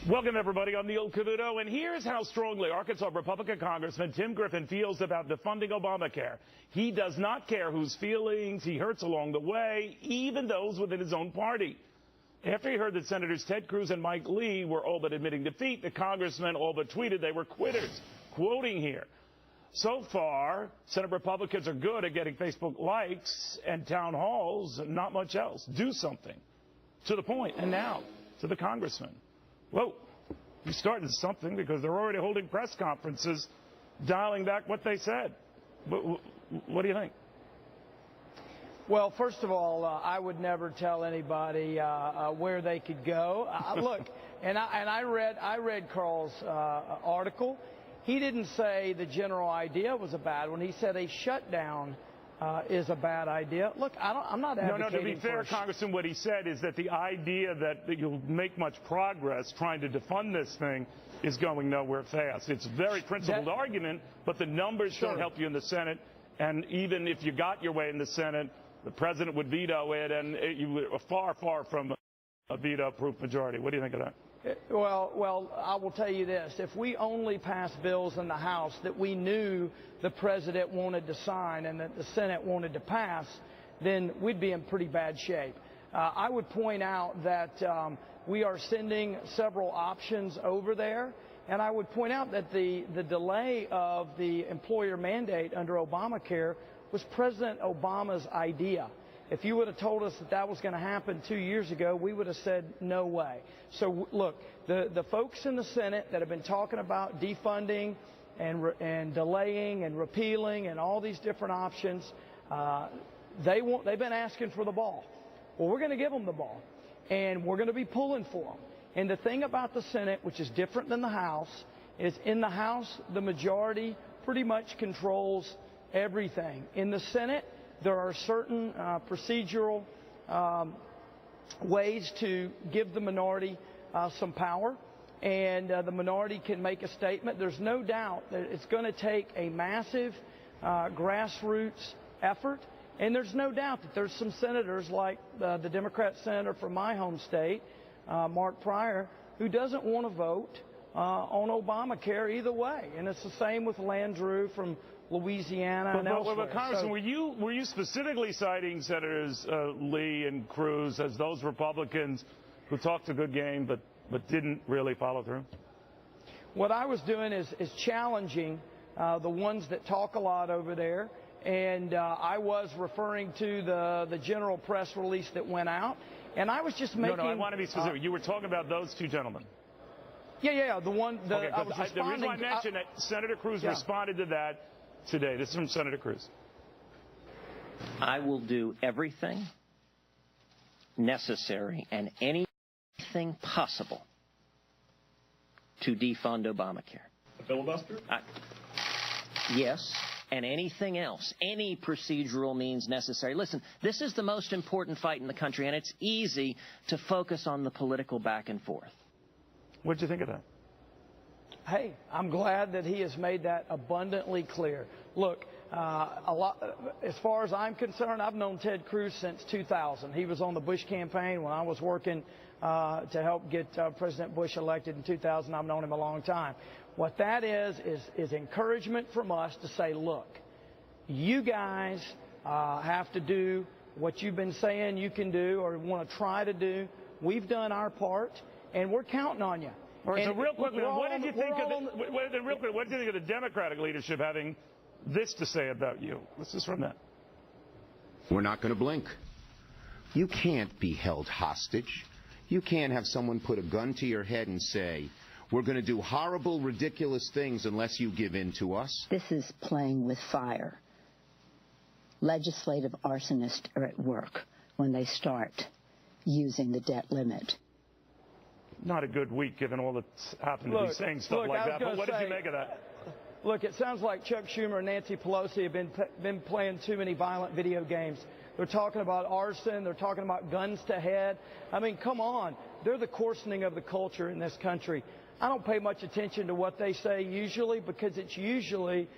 Welcome, everybody. I'm Neil Cavuto, and here's how strongly Arkansas Republican Congressman Tim Griffin feels about defunding Obamacare. He does not care whose feelings he hurts along the way, even those within his own party. After he heard that Senators Ted Cruz and Mike Lee were all but admitting defeat, the congressman all but tweeted they were quitters. Quoting here, "So far, Senate Republicans are good at getting Facebook likes and town halls, not much else. Do something." To the point, and now to the congressman. Whoa, you're starting something, because they're already holding press conferences dialing back what they said. What do you think? Well, first of all, I would never tell anybody where they could go. Look, and I read Carl's article. He didn't say the general idea was a bad one. He said a shutdown is a bad idea. Look, I'm not advocating. No, to be fair, Congressman, what he said is that the idea that you'll make much progress trying to defund this thing is going nowhere fast. It's a very principled argument, but the numbers don't help you in the Senate. And even if you got your way in the Senate, the president would veto it, and you were far, far from a veto-proof majority. What do you think of that? Well, I will tell you this. If we only passed bills in the House that we knew the president wanted to sign and that the Senate wanted to pass, then we'd be in pretty bad shape. I would point out that we are sending several options over there, and I would point out that the delay of the employer mandate under Obamacare was President Obama's idea. If you would have told us that that was going to happen 2 years ago, we would have said no way. So, look, the folks in the Senate that have been talking about defunding and delaying and repealing and all these different options, they've been asking for the ball. Well, we're going to give them the ball, and we're going to be pulling for them. And the thing about the Senate, which is different than the House, is in the House, the majority pretty much controls everything. In the Senate, there are certain procedural ways to give the minority some power, and the minority can make a statement. There's no doubt that it's going to take a massive grassroots effort, and there's no doubt that there's some senators like the Democrat senator from my home state, Mark Pryor, who doesn't want to vote on Obamacare either way. And it's the same with Landrieu from Louisiana and elsewhere. But Congressman, were you specifically citing Senators Lee and Cruz as those Republicans who talked a good game but didn't really follow through? What I was doing is challenging the ones that talk a lot over there, and I was referring to the general press release that went out, and I was just making. No, I want to be specific. You were talking about those two gentlemen. Yeah. The one. Okay, the reason I mentioned that Senator Cruz responded to that today. This is from Senator Cruz. I will do everything necessary and anything possible to defund Obamacare. A filibuster? Yes, and anything else, any procedural means necessary. Listen, this is the most important fight in the country, and it's easy to focus on the political back and forth. What did you think of that? Hey, I'm glad that he has made that abundantly clear. Look, as far as I'm concerned, I've known Ted Cruz since 2000. He was on the Bush campaign when I was working to help get President Bush elected in 2000. I've known him a long time. What that is encouragement from us to say, look, you guys have to do what you've been saying you can do or want to try to do. We've done our part, and we're counting on you. All right, so real quickly, what did you think of the Democratic leadership having this to say about you? Let's just run that. We're not going to blink. You can't be held hostage. You can't have someone put a gun to your head and say, we're going to do horrible, ridiculous things unless you give in to us. This is playing with fire. Legislative arsonists are at work when they start using the debt limit. Not a good week, given all that's happened to be saying stuff like that. But what did you make of that? Look, it sounds like Chuck Schumer and Nancy Pelosi have been playing too many violent video games. They're talking about arson. They're talking about guns to head. I mean, come on. They're the coarsening of the culture in this country. I don't pay much attention to what they say usually because it's usually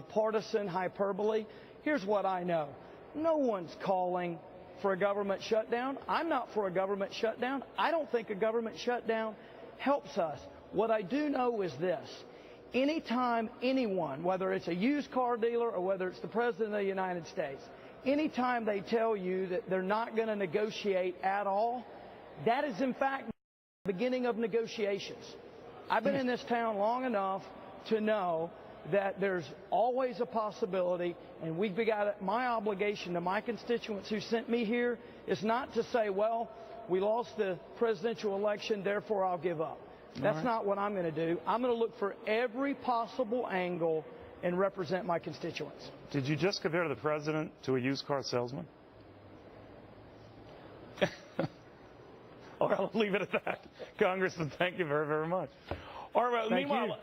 partisan hyperbole. Here's what I know. No one's calling for a government shutdown. I'm not for a government shutdown. I don't think a government shutdown helps us. What I do know is this. Anytime anyone, whether it's a used car dealer or whether it's the President of the United States, anytime they tell you that they're not going to negotiate at all, that is in fact the beginning of negotiations. I've been in this town long enough to know that there's always a possibility, and we've got my obligation to my constituents who sent me here is not to say, well, we lost the presidential election, therefore I'll give up. That's not what I'm going to do. I'm going to look for every possible angle and represent my constituents. Did you just compare the president to a used car salesman? All right, I'll leave it at that. Congressman, thank you very, very much. All right, meanwhile...